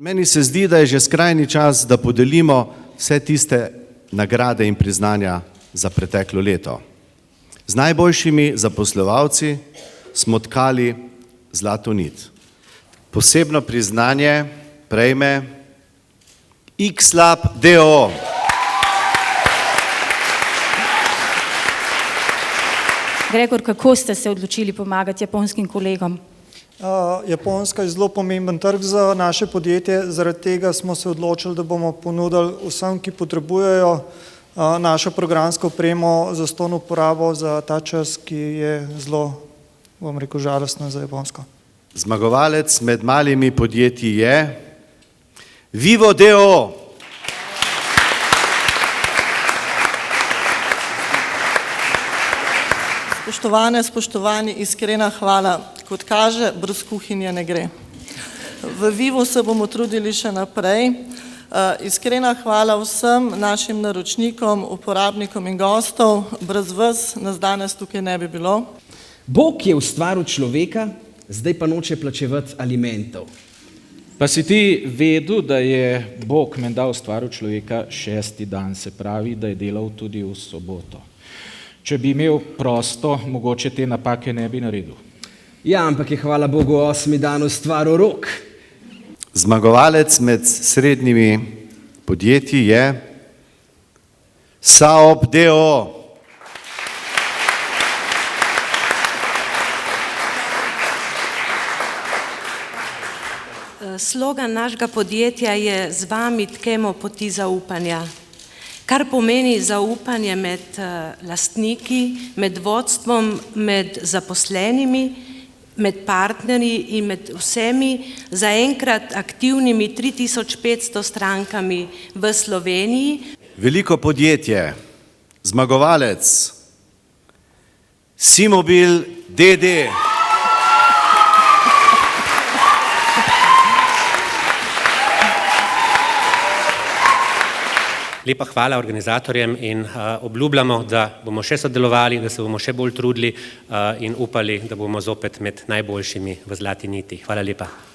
Meni se zdi, da je že skrajni čas, da podelimo vse tiste nagrade in priznanja za preteklo leto. Z najboljšimi zaposlovalci smo tkali zlato nit. Posebno priznanje prejme X-Lab d.o.o. Gregor, kako ste se odločili pomagati japonskim kolegom? Japonska je zelo pomemben trg za naše podjetje, zaradi tega smo se odločili, da bomo ponudili vsem, ki potrebujejo našo programsko opremo za zastonj uporabo za ta čas, ki je zelo, bom rekel, žalostna za Japonsko. Zmagovalec med malimi podjetji je Vivo d.o.o. Spoštovani, iskrena hvala. Kot kaže, brez kuhinje ne gre. V Vivu se bomo trudili še naprej. Iskrena hvala vsem našim naročnikom, uporabnikom in gostov. Brez vas nas danes tukaj ne bi bilo. Bog je ustvaril človeka, zdaj pa noče plačevati alimentov. Pa si ti vedel, da je Bog menda ustvaril človeka 6. dan, se pravi, da je delal tudi v soboto. Če bi imel prosto, mogoče te napake ne bi naredil. Ja, ampak je hvala Bogu 8. dan ustvaril rok. Zmagovalec med srednjimi podjetji je Saop d.o.o. Slogan našega podjetja je Z vami tkemo poti zaupanja, kar pomeni zaupanje med lastniki, med vodstvom, med zaposlenimi, med partnerji in med vsemi zaenkrat aktivnimi 3500 strankami v Sloveniji. Veliko podjetje, zmagovalec Simobil d.d. Lepa hvala organizatorjem in obljubljamo, da bomo še sodelovali, da se bomo še bolj trudili in upali, da bomo zopet med najboljšimi v zlati niti. Hvala lepa.